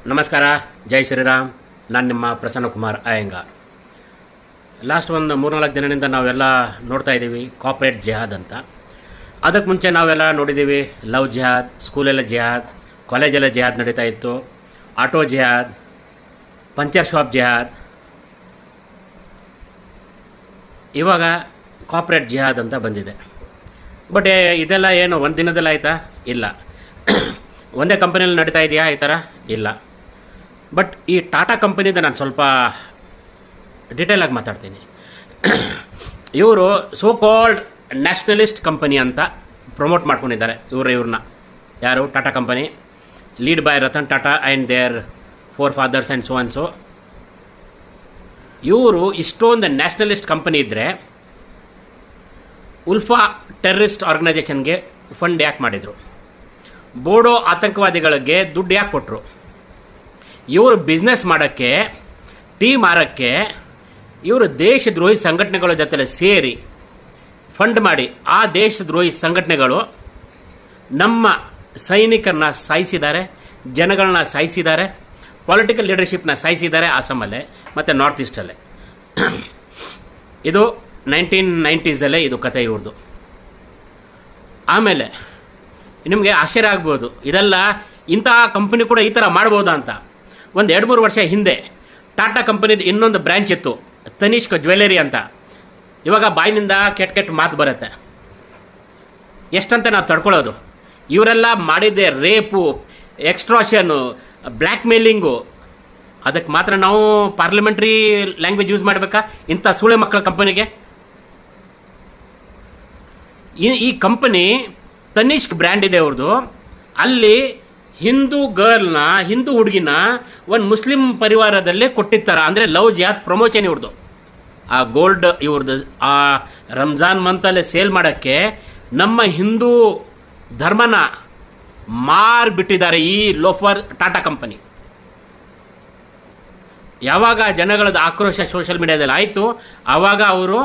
ನಮಸ್ಕಾರ, ಜೈ ಶ್ರೀರಾಮ್. ನಾನು ನಿಮ್ಮ ಪ್ರಸನ್ನಕುಮಾರ್ ಅಯ್ಯಂಗಾರ್. ಲಾಸ್ಟ್ ಒಂದು 3-4 ದಿನದಿಂದ ನಾವೆಲ್ಲ ನೋಡ್ತಾ ಇದ್ದೀವಿ ಕಾರ್ಪೊರೇಟ್ ಜಿಹಾದ್ ಅಂತ. ಅದಕ್ಕೆ ಮುಂಚೆ ನಾವೆಲ್ಲ ನೋಡಿದ್ದೀವಿ ಲವ್ ಜಿಹಾದ್, ಸ್ಕೂಲೆಲ್ಲ ಜಿಹಾದ್, ಕಾಲೇಜೆಲ್ಲ ಜಿಹಾದ್ ನಡೀತಾ ಇತ್ತು, ಆಟೋ ಜಿಹಾದ್, ಪಂಚರ್ ಶಾಪ್ ಜಿಹಾದ್. ಇವಾಗ ಕಾರ್ಪೊರೇಟ್ ಜಿಹಾದ್ ಅಂತ ಬಂದಿದೆ. ಬಟ್ ಇದೆಲ್ಲ ಏನು ಒಂದು ದಿನದಲ್ಲಿ ಆಯಿತಾ? ಇಲ್ಲ. ಒಂದೇ ಕಂಪನಿಯಲ್ಲಿ ನಡೀತಾ ಇದೆಯಾ ಈ ಥರ? ಇಲ್ಲ. ಬಟ್ ಈ ಟಾಟಾ ಕಂಪನಿದ ನಾನು ಸ್ವಲ್ಪ ಡಿಟೇಲಾಗಿ ಮಾತಾಡ್ತೀನಿ. ಇವರು ಸೋ ಕಾಲ್ಡ್ ನ್ಯಾಷನಲಿಸ್ಟ್ ಕಂಪನಿ ಅಂತ ಪ್ರಮೋಟ್ ಮಾಡ್ಕೊಂಡಿದ್ದಾರೆ. ಇವ್ರನ್ನ ಯಾರು? Tata company, lead by Ratan Tata and their 4 fathers and so. ಇವರು ಇಷ್ಟೊಂದು ನ್ಯಾಷನಲಿಸ್ಟ್ ಕಂಪನಿ ಇದ್ದರೆ ಉಲ್ಫಾ ಟೆರ್ರಿಸ್ಟ್ ಆರ್ಗನೈಜೇಷನ್ಗೆ ಫಂಡ್ ಯಾಕೆ ಮಾಡಿದರು? ಬೋಡೋ ಆತಂಕವಾದಿಗಳಿಗೆ ದುಡ್ಡು ಯಾಕೆ ಕೊಟ್ಟರು? ಇವರು ಬಿಸ್ನೆಸ್ ಮಾಡೋಕ್ಕೆ, ಟೀ ಮಾರೋಕ್ಕೆ ಇವರು ದೇಶದ್ರೋಹಿ ಸಂಘಟನೆಗಳ ಜೊತೆ ಸೇರಿ ಫಂಡ್ ಮಾಡಿ ಆ ದೇಶದ್ರೋಹಿ ಸಂಘಟನೆಗಳು ನಮ್ಮ ಸೈನಿಕರನ್ನ ಸಾಯಿಸಿದ್ದಾರೆ, ಜನಗಳನ್ನ ಸಾಯಿಸಿದ್ದಾರೆ, ಪೊಲಿಟಿಕಲ್ ಲೀಡರ್ಶಿಪ್ನ ಸಾಯಿಸಿದ್ದಾರೆ ಅಸ್ಸಾಮಲ್ಲೇ ಮತ್ತು ನಾರ್ತ್ ಈಸ್ಟಲ್ಲೇ. ಇದು 1990ಸಲ್ಲೇ ಇದು ಕತೆ ಇವ್ರದ್ದು. ಆಮೇಲೆ ನಿಮಗೆ ಆಶ್ಚರ್ಯ ಆಗ್ಬೋದು, ಇದೆಲ್ಲ ಇಂತಹ ಕಂಪನಿ ಕೂಡ ಈ ಥರ ಮಾಡ್ಬೋದಾ ಅಂತ. ಒಂದು 2-3 ವರ್ಷ ಹಿಂದೆ ಟಾಟಾ ಕಂಪನಿದು ಇನ್ನೊಂದು ಬ್ರ್ಯಾಂಚ್ ಇತ್ತು, ತನಿಷ್ಕ್ ಜ್ಯುವೆಲರಿ ಅಂತ. ಇವಾಗ ಬಾಯಿನಿಂದ ಕೆಟ್ಟ ಮಾತು ಬರುತ್ತೆ. ಎಷ್ಟಂತ ನಾವು ತಡ್ಕೊಳ್ಳೋದು? ಇವರೆಲ್ಲ ಮಾಡಿದ್ದೆ ರೇಪು, ಎಕ್ಸ್ಟ್ರಾಷನ್ನು, ಬ್ಲ್ಯಾಕ್ ಮೇಲಿಂಗು. ಅದಕ್ಕೆ ಮಾತ್ರ ನಾವು ಪಾರ್ಲಿಮೆಂಟ್ರಿ ಲ್ಯಾಂಗ್ವೇಜ್ ಯೂಸ್ ಮಾಡಬೇಕಾ ಇಂಥ ಸೂಳೆ ಮಕ್ಕಳ ಕಂಪನಿಗೆ? ಈ ಕಂಪನಿ ತನಿಷ್ಕ್ ಬ್ರ್ಯಾಂಡ್ ಇದೆ ಅವ್ರದ್ದು. ಅಲ್ಲಿ ಹಿಂದೂ ಹುಡುಗಿನ ಒಂದು ಮುಸ್ಲಿಂ ಪರಿವಾರದಲ್ಲೇ ಕೊಟ್ಟಿರ್ತಾರೆ. ಅಂದರೆ ಲವ್ ಜಿಹಾದ್ ಪ್ರಮೋಷನ್ ಇವ್ರದ್ದು. ಆ ಗೋಲ್ಡ್ ಇವ್ರದ್ದು ಆ ರಂಜಾನ್ ಮಂತಲ್ಲೇ ಸೇಲ್ ಮಾಡೋಕ್ಕೆ ನಮ್ಮ ಹಿಂದೂ ಧರ್ಮನ ಮಾರ್ಬಿಟ್ಟಿದ್ದಾರೆ ಈ ಲೋಫರ್ ಟಾಟಾ ಕಂಪನಿ. ಯಾವಾಗ ಜನಗಳದ್ದು ಆಕ್ರೋಶ ಸೋಷಿಯಲ್ ಮೀಡಿಯಾದಲ್ಲಿ ಆಯಿತು, ಆವಾಗ ಅವರು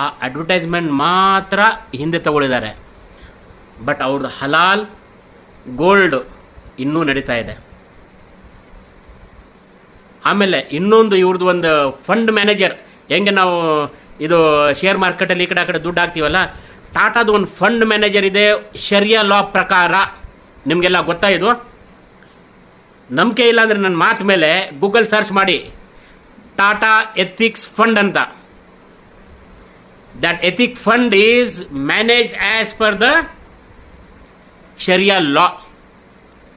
ಆ ಅಡ್ವರ್ಟೈಸ್ಮೆಂಟ್ ಮಾತ್ರ ಹಿಂದೆ ತಗೊಳ್ಳಿದ್ದಾರೆ. ಬಟ್ ಅವ್ರದ್ದು ಹಲಾಲ್ ಗೋಲ್ಡ್ ಇನ್ನೂ ನಡೀತಾ ಇದೆ. ಆಮೇಲೆ ಇನ್ನೊಂದು ಇವ್ರದ್ದು ಒಂದು ಫಂಡ್ ಮ್ಯಾನೇಜರ್, ಹೆಂಗೆ ನಾವು ಇದು ಶೇರ್ ಮಾರ್ಕೆಟಲ್ಲಿ ಈ ಕಡೆ ಆ ಕಡೆ ದುಡ್ಡು ಹಾಕ್ತೀವಲ್ಲ, ಟಾಟಾದು ಒಂದು ಫಂಡ್ ಮ್ಯಾನೇಜರ್ ಇದೆ ಶರಿಯಾ ಲಾ ಪ್ರಕಾರ. ನಿಮಗೆಲ್ಲ ಗೊತ್ತಾ ಇದು? ನಂಬಿಕೆ ಇಲ್ಲ ಅಂದರೆ ನನ್ನ ಮಾತು ಮೇಲೆ ಗೂಗಲ್ ಸರ್ಚ್ ಮಾಡಿ, ಟಾಟಾ ಎಥಿಕ್ಸ್ ಫಂಡ್ ಅಂತ. That ethic fund is manage as per the sharia law.